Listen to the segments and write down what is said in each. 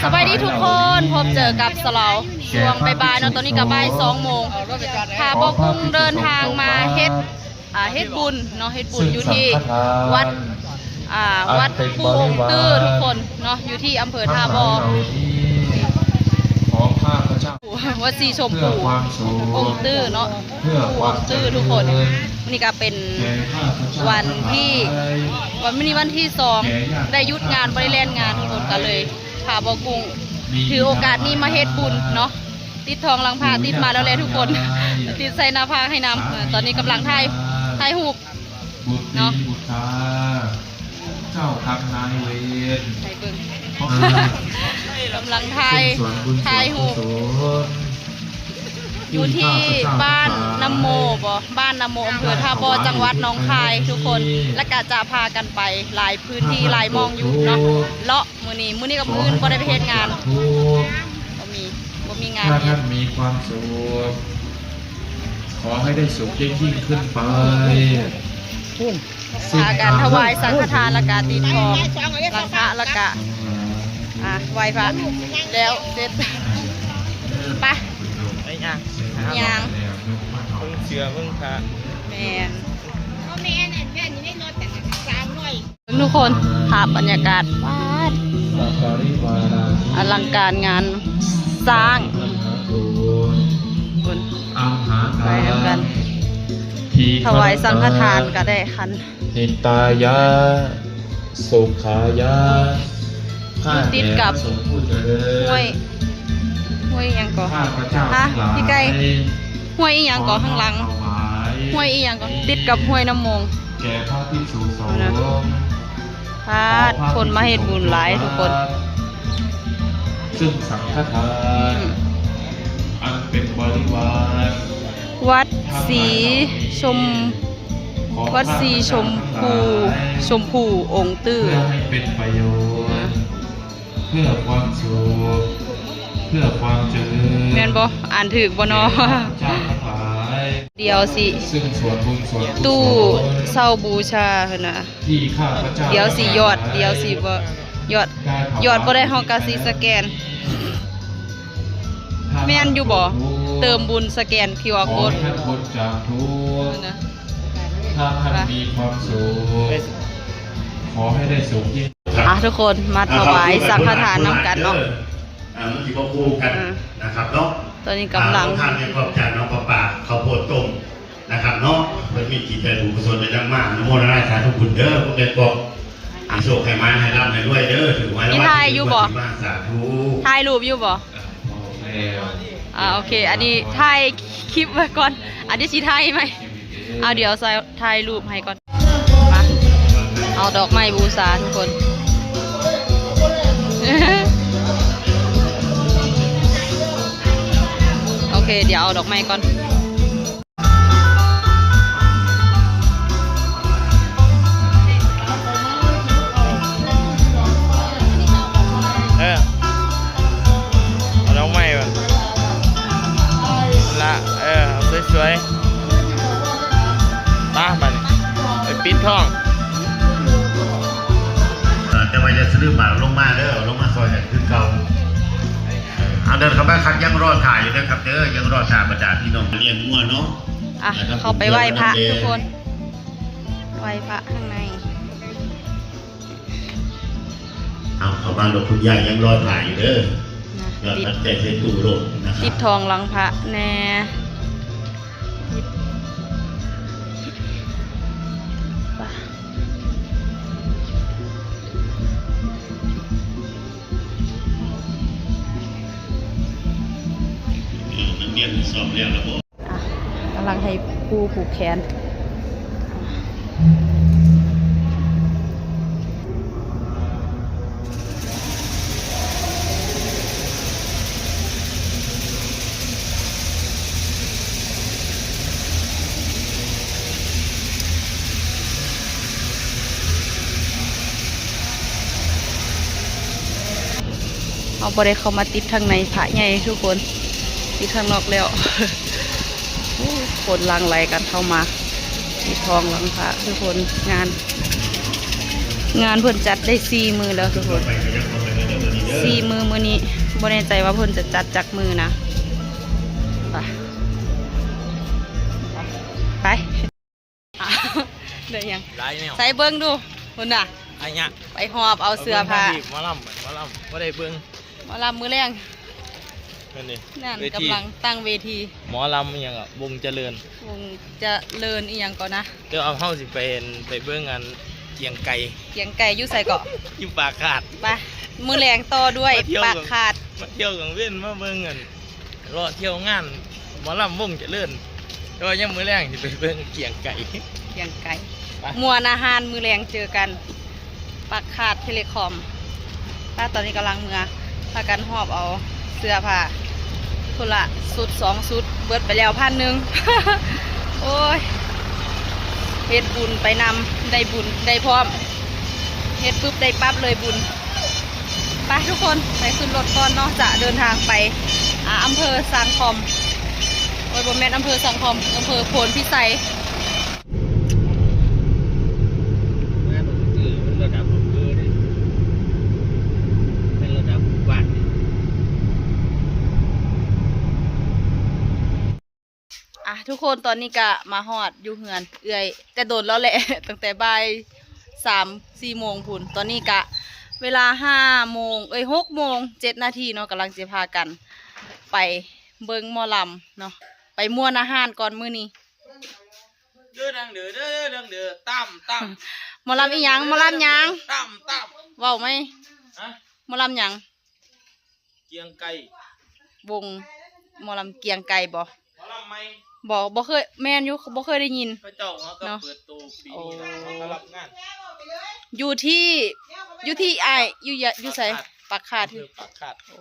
สบายดีทุกคนพบเจอกับสลาวช่วงบ่ายๆเนาะตอนนี้กับบ่าย2 โมงพาบอกกุ้งเดินทางมาเฮ็ดบุญเนาะเฮ็ดบุญอยู่ที่วัดวัดปูองค์ตื้อทุกคนเนาะอยู่ที่อำเภอท่าบอวัดสีชมพูองค์ตื้อเนาะปูองค์ตื้อทุกคนนี่ก็เป็นวันที่วันที่2ได้หยุดงานบริเลนงานทุกคนก็เลยพาบอกกุ้งถือโอกาสนี้มาเฮ็ดบุญเนาะติดทองลังพาติดมาแล้วเลยทุกคนติดใส่หน้าผากให้นำตอนนี้กำลังถ่ายรูปเนาะเจ้าคำนายเวรถ่ายเบิ่งกำลังถ่ายรูปอยู่ที่บ้านน้ำโมบ้านน้ำโมอำเภอท่าบอจังหวัดหนองคายทุกคนและก็จะพากันไปหลายพื้นที่หลายมองอยู่เนาะเลาะมื้อนี้กับมื้ออื่นบ่ได้ไปเฮ็ดงานบ่มีงานถ้าท่านมีความสุขขอให้ได้สุขยิ่งขึ้นไปพากันถวายสังฆทานและกาตีทองลังพระและกะไหว้พระแล้วเสร็จไปยางเพิ่งเชื่อเพิ่งพระแมนทุกคนภาพบรรยากาศอลังการงานสร้างคนไปกันถวายสังฆทานก็ได้คันนิตายะสุขายะติดกับห้วยยังก่อพี่ไก่ห้วยอีหยังก่อข้างหลังห้วยอีหยังก่อติดกับห้วยน้ำมงแก่พระภิกษุสงฆ์พาคนมาเฮ็ดบุญหลายทุกคนซึ่งสังฆทานอันเป็นบริวารวัดสีชมพูองค์ตื้อเพื่อให้เป็นประโยชน์เพื่อความสุขเพื่อความเจริญแม่นบ่อ่านถูกบ่เนาะเดี๋ยวสิซึ่งส่วนบุญส่วนตู้เศร้าบูชาหั่นน่ะที่ข้าพเจ้าเดี๋ยวสิยอดบ่ยอดบ่ได้เฮาก็สิสแกนแม่นอยู่บ่เติมบุญสแกน QR โค้ดท่านพ้นจากทุกข์ถ้าท่านมีความสุขขอให้ได้สุขยิ่งทุกคนมาถวายสังฆทานน้ำกันเนาะมันที่พ่อคู่กันนะครับเนาะตอนนี้กำลังทานในครอบจานน้องปลาข้าวโพดต้มนะครับเนาะมันมีจิตใจบุญกุศลเป็นมากนโมนาสาธุคุณเด้อพวกเด็กบอกให้โชคให้มาให้รับให้ด้วยเด้อถือไว้แล้วว่าถ่ายอยู่บ่สาธุถ่ายรูปอยู่บ่โอเคอันนี้ถ่ายคลิปไว้ก่อนอันนี้สิถ่ายไหมเดี๋ยวถ่ายรูปให้ก่อนมาเอาดอกไม้บูชาทุกคนโอเคเดี๋ยวเอาดอกไม้ก่อนเอาดอกไม้ก่อนละสวยๆตาบัดไปปิดท้องจะไปจะซื้อหมาลงมาเด้อลงมาซอยกันคือเก่าเดินเข้าไปคัดยังรอถ่ายอยู่นะครับเด้อยังรอถ่ายประจานพี่น้องเรียนมั่วเนาะเข้าไปไหว้พระทุกคนไหว้พระข้างในเขาบ้านรถคุณยายยังรอถ่ายอยู่เด้อติดใจใส่ตู้ลงนะครับติดทองหลังพระแน่สอบเรียนระบบกำลังให้ผู้ผูกแขนเอาบ่ได้เข้ามาติดทางในพระใหญ่ทุกคนที่ข้างนอกแล้วคนลังไหลกันเข้ามาที่ทองหลังพระทุกคนงานเพื่อนจัดได้4 มื้อแล้วทุกคน 4 มื้อมื้อนี้บ่แน่ใจว่าเพิ่นจะจัดจักมือนะไปไปอ่ะเดี๋ยวยัง หลายแนว ใส่เบิ่งดูเพิ่นน่ะ อันเนี้ย ไปหอบเอาเสื้อผ้า หมอลำบ่ได้เบิ่ง หมอลำมือแรง นั่นนี่ นั่น เวที กำลังตั้งเวที หมอลำอหยังอ่ะวงเจริญ วงจะเลินอีหยังก่อนนะ เดี๋ยวเอาเฮาสิไปเห็นไปเบิ่งกันเกียงไก่ เกียงไก่อยู่ใส่เกาะ อยู่ปากขาด ไปมือแรงต่อด้วย มาเที่ยว ปากขาด มาเที่ยวกลางเว้นมาเบิ่งกันรอเที่ยวงานหมอลำวงเจริญแต่ว่ายังมื้อแรงสิไปเบิ่งเกียงไก่ เกียงไก่ ไป มวนอาหารมือแรงเจอกันปากขาดเทเลคอมป้าตอนนี้กำลังมือพากันหอบเอาเสื้อผ้าคนละสุด2 สุดเบิดไปแล้ว1,000 โอ้ยเฮ็ดบุญไปนำได้บุญได้พร้อมเฮ็ดปุ๊บได้ปั๊บเลยบุญไปทุกคนไปขึ้นรถก่อนเนาะจะเดินทางไปอำเภอสังคอมโอ้ยบ่แม่นอำเภอสังคอมอำเภอโพนพิสัย งานมันคือมันระดับอำเภอเด้เป็นระดับหมู่บ้านนี่ ทุกคนตอนนี้ก็มาฮอดอยู่เฮือนเอื่อยแต่โดนแล้วแหละ ตั้งแต่บ่าย3-4 โมงพุ่นตอนนี้ก็เวลา5 โมง6 โมง 7 นาทีเนาะกำลังจะพากัน ไปเบิ่งหมอลำเนาะไปม่วนอาหารก่อนมื้อนี้ เด้อดังเด้อเด้อดังเด้อตั้ม หมอลำอีหยังหมอลำหยัง ตั้ม เว้าไหม ฮะ หมอลำหยัง เกียงไก่ วงหมอลำเกียงไก่บ่ หมอลำไหม บ่เคยแม่นอยู่บ่เคยได้ยิน พระเจ้าเขาก็ เนาะ เปิดตัวปีนี้นะเขาก็รับงาน อยู่ที่ไอายอยู่ไสปักขาด คือปากขาด โอ้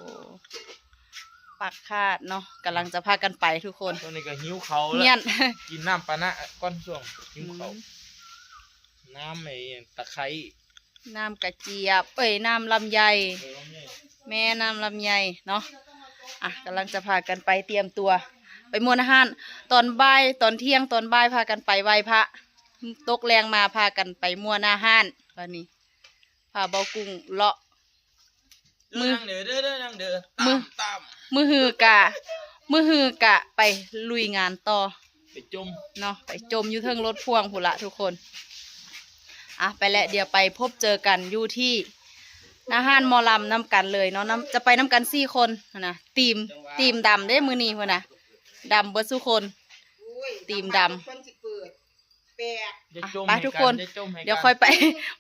ปักขาดเนาะกำลังจะพากันไปทุกคน ตัวนี้ก็หิวเขาแล้ เงียน กินน้ำปานะก้อนช่วงหิวเขาน้ำไอ้ตะไคร้ น้ำกระเจี๊ยบน้ำลำไย แม่น้ำลำไยเนาะกำลังจะพากันไปเตรียมตัว ไปมวนอาหารตอนบ่ายตอนเที่ยงตอนบ่ายพากันไปไหว้พระตกแรงมาพากันไปมวนอาหารวันนี้พาเบากุ้งเลาะ มือเด้อเด้อดังเด้อ มือ ตั้ม มือหือกะไปลุยงานต่อ ไปจม เนาะไปจมอยู่เทิงรถพ่วงพุ่นละทุกคนไปแล้วเดี๋ยวไปพบเจอกันอยู่ที่อาหารหมอลำน้ำกันเลยเนาะจะไปน้ำกัน4 คนนะทีมดำได้มือนี้พุ่นนะดำเบิดสุคนทีมดำ จะจม ไปทุกคน จะจมให้ เดี๋ยวค่อยไป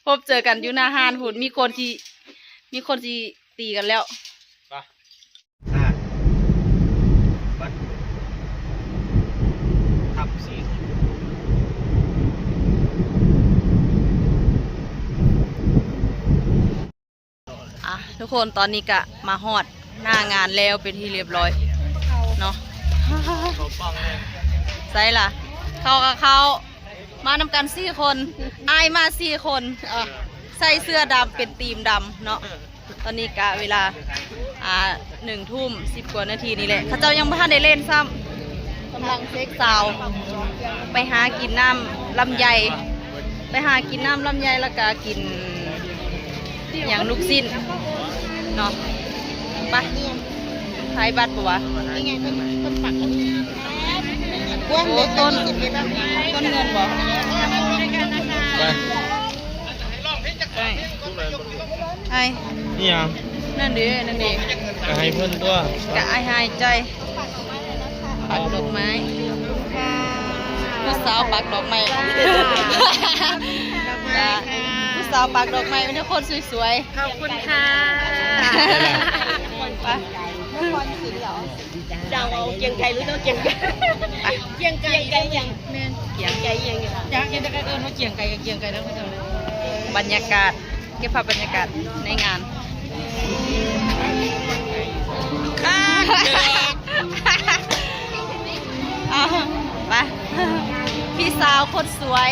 พบเจอกันอยู่หน้าห้านพุ่นมีคนที่ตีกันแล้ว ไป บัด ทับสี ทุกคนตอนนี้ก็มาฮอดหน้างานแล้วเป็นที่เรียบร้อยเนาะ เขาป้องเลย ใส่ล่ะเขากับเขามานำกัน4 คนอายมา4 คนใส่เสื้อดำเป็นทีมดำเนาะตอนนี้กะเวลา1 ทุ่ม 10 กว่านาทีนี่แหละเขาเจ้ายังไม่ทันได้เล่นซ้ำกำลังเซ็กซาวไปหากินน้ำลำไยไปหากินน้ำลำไยแล้วก็กินอย่างลูกสิ้นเนาะไปไทยบัตรปะวะโอ้ต้นเงินบ่ ไป ไอ้ นี่ยัง นั่นดิ ก็ให้เพื่อนตัว กะไอ้หายใจปักดอกไม้ผู้สาวปักดอกไม้ผู้สาวปักดอกไม้เป็นคนสวยๆขอบคุณค่ะไป เราเอาเกียงไก่หรือเราเกียงไก่เกียงไก่ยังแม่นเกียงไก่ยังอยากจะเอิ้นว่าเกียงไก่กับเกียงไก่แล้วไม่ต้องเลย บรรยากาศเก็บภาพบรรยากาศในงานไปพี่สาวคนสวย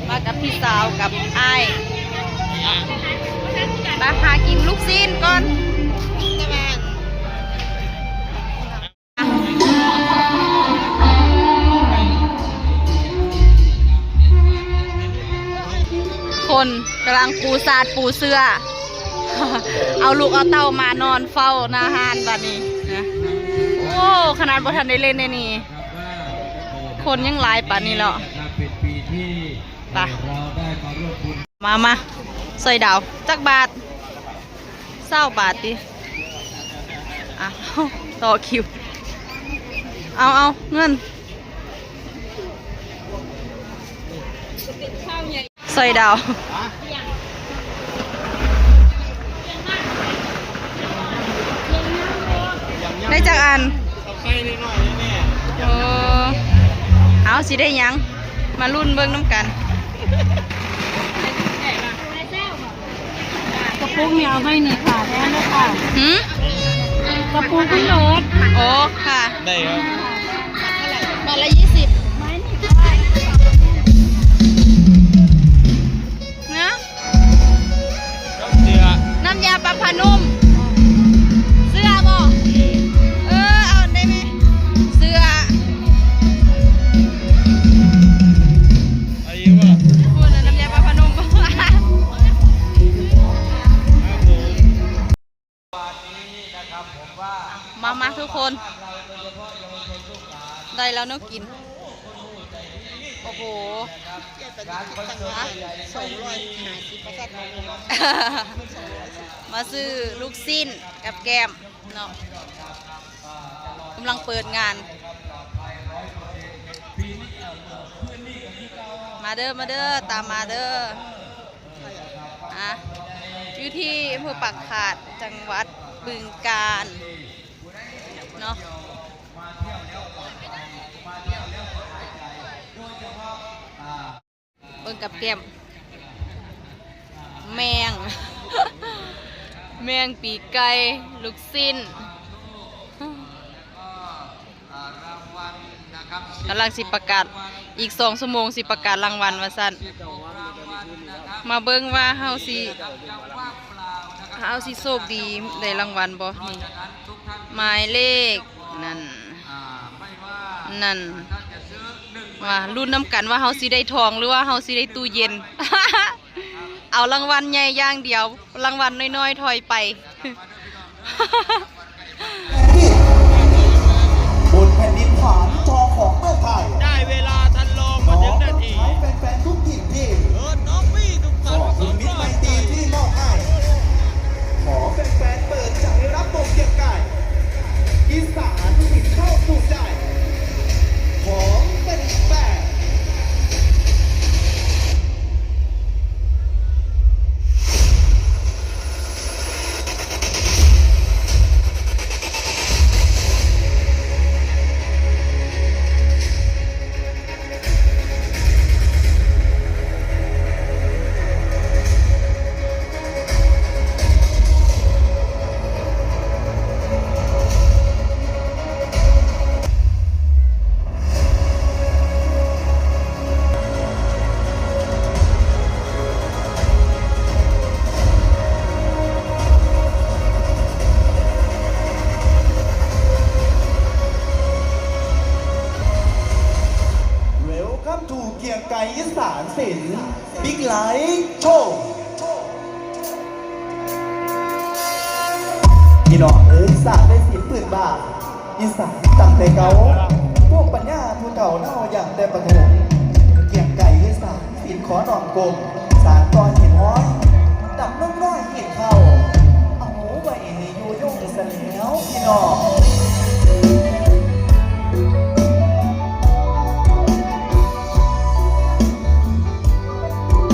มากับพี่สาวกับอ้ายมาหากินลูกซีนก่อนคนกำลังปูสาดปูเสื้อ เอาลูกเอาเต้ามานอนเฝ้าหน้าห้านบัดนี้นะโอ้ขนาดบ่ทันได้เล่นในนี่คนยังหลายป่านนี้แล้ว เป็นปีที่ ไป เราได้มาร่วมบุญ มาใส่ดาวจักบาท20 บาทดิอ่ะต่อคิวเอาเงินใส่ดาวได้จากอัน ใกล้นิดหน่อยแม่ เอาสิได้หยังมารุ่นเบิ่งน้ำกัน กระปุกเนี่ยเอาให้นี่ค่ะแท้เลยค่ะ หืม กระปุกคุณโรส โอ้ค่ะ ได้ครับ บาทละ20นะ เสือ น้ำยาปลาพานุ่มเสื้อบ่เอาได้ไหมเสื้อ อายุว่า พูดนะน้ำยาปลาพานุ่ม มาทุกคนได้แล้วเนาะกินโอ้โหมาซื้อลูกสิ้นกับแก้มเนาะกำลังเปิดงานมาเด้อตามมาเด้ออยู่ที่อำเภอปากขาดจังหวัดบึงกาฬเนาะเบิ่งกับแก้มแมง แมงปีกไก่ลูกสิ้นกำลังสิประกาศอีก2 ชั่วโมงสิประกาศรางวัลว่าซั่นมาเบิ่งว่าเฮาสิโชคดีได้รางวัลบ่นี่หมายเลขนั่นว่ารุ่นน้ำกันว่าเฮาสิได้ทองหรือว่าเฮาสิได้ตู้เย็น เอารางวัลใหญ่อย่างเดียวรางวัลน้อยๆถอยไป บนแผ่นดินฐานจอของเมืองไทย ได้เวลาทันลอง น้ มา อง ถึงนาที ใช้แฟนๆทุกถิ่นที่ น้องพี่ทุก ข ท่าน อบคุณมิตรไมตรีที่มอบให้ขอแฟนๆเปิดใจรับบทเกียรติกายอีสานถิ่นเข้าสู่ใจของเป็นแฟน Welcome to เกียงไกรอีสานศิลป์บิ๊กไลท์โชว์พี่น้องอีสานได้ศิลป์ปืนบาทอีสานตั้งแต่เก่าพวกปัญญาผู้เก่าเน่าอย่างแต่ประถมเกียงไกรอีสานศิลป์ขอหนองกลมสารตอนเห็นห้อยดับน้องน้อยเห็นเข้าเอาไว้ให้อยู่ยงเสแล้วพี่น้อง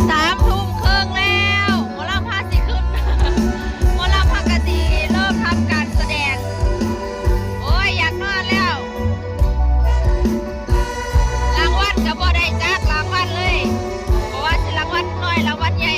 3:30แล้วหมอลำพาสิขึ้น หมอลำพากะสิเริ่มทำการแสดงโอ้ยอยากนอนแล้วรางวัลก็บ่ได้จักรางวัลเลยเพราะว่าสิรางวัลน้อยรางวัลใหญ่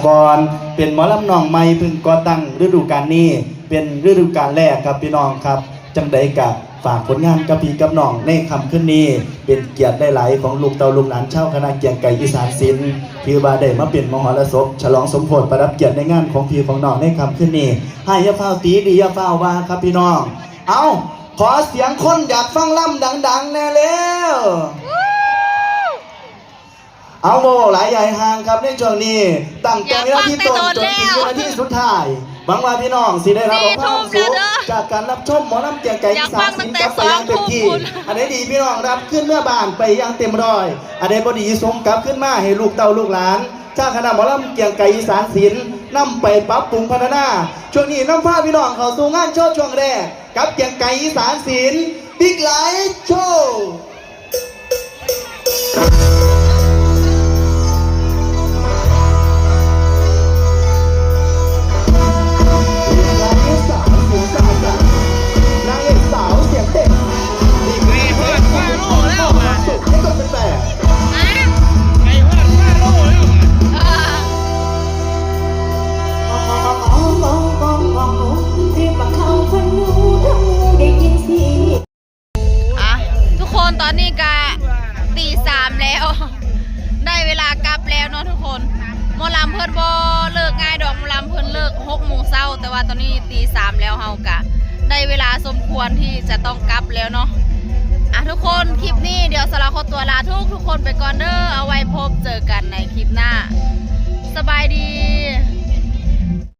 กรเป็นหมอลำน้องใหม่เพิ่งก่อตั้งฤดูกาลนี้เป็นฤดูกาลแรกครับพี่น้องครับจังใดกะฝากผลงานกับพี่กับน้องในค่ำคืนนี้เป็นเกียรติได้หลายของลูกเต่าลูกหลานชาวคณะเกียงไก่อีสานศิลป์ถือว่าได้มาเป็นมหรสพฉลองสมโภชประดับเกียรติในงานของพี่ของน้องในค่ำคืนนี้ให้ยาฟ้าวตีดียาฟ้าวว่าครับพี่น้องเอาขอเสียงคนอยากฟังล่ำดังๆแน่แล้วเอาโมหลายใหญ่ห่างครับในช่วงนี้ตั้งแต่วินาทีต้นจนถึงวินาทีสุดท้ายหวังว่าพี่น้องสิได้รับความสุขจากการรับชมหมอลำเกียงไก่อีสานศิลป์กับไปอย่างเต็มที่อันไหนดีพี่น้องรับขึ้นเมื่อบ้านไปอย่างเต็มร้อยอันไหนบ่ดีส่งกลับขึ้นมาให้ลูกเต่าลูกหลานจากคณะหมอลำเกียงไก่อีสานศิลป์นำไปปรับปรุงพัฒนาช่วงนี้น้ำผ้าพี่น้องเข้าสู่งานโชว์ช่วงแรกกับเกียงไก่อีสานศิลป์บิ๊กไลท์โชว์นางเอกสาวเสียงเด็กดีกรีเพื่อนว่าโลแล้วมาสุดให้คนเป็นแบบไอ้เพื่อนว่าโลแล้วทุกคนตอนนี้ก็ตี 3แล้วได้เวลากลับแล้วเนาะทุกคนหมอลำเพิ่นบ่เลิกง่ายดอกหมอลำเพิ่นเลิก6 โมงเช้าแต่ว่าตอนนี้ตี 3แล้วเฮากะได้เวลาสมควรที่จะต้องกลับแล้วเนาะทุกคนคลิปนี้เดี๋ยวสลาขอตัวลาทุกคนไปก่อนเด้อเอาไว้พบเจอกันในคลิปหน้าสบายดี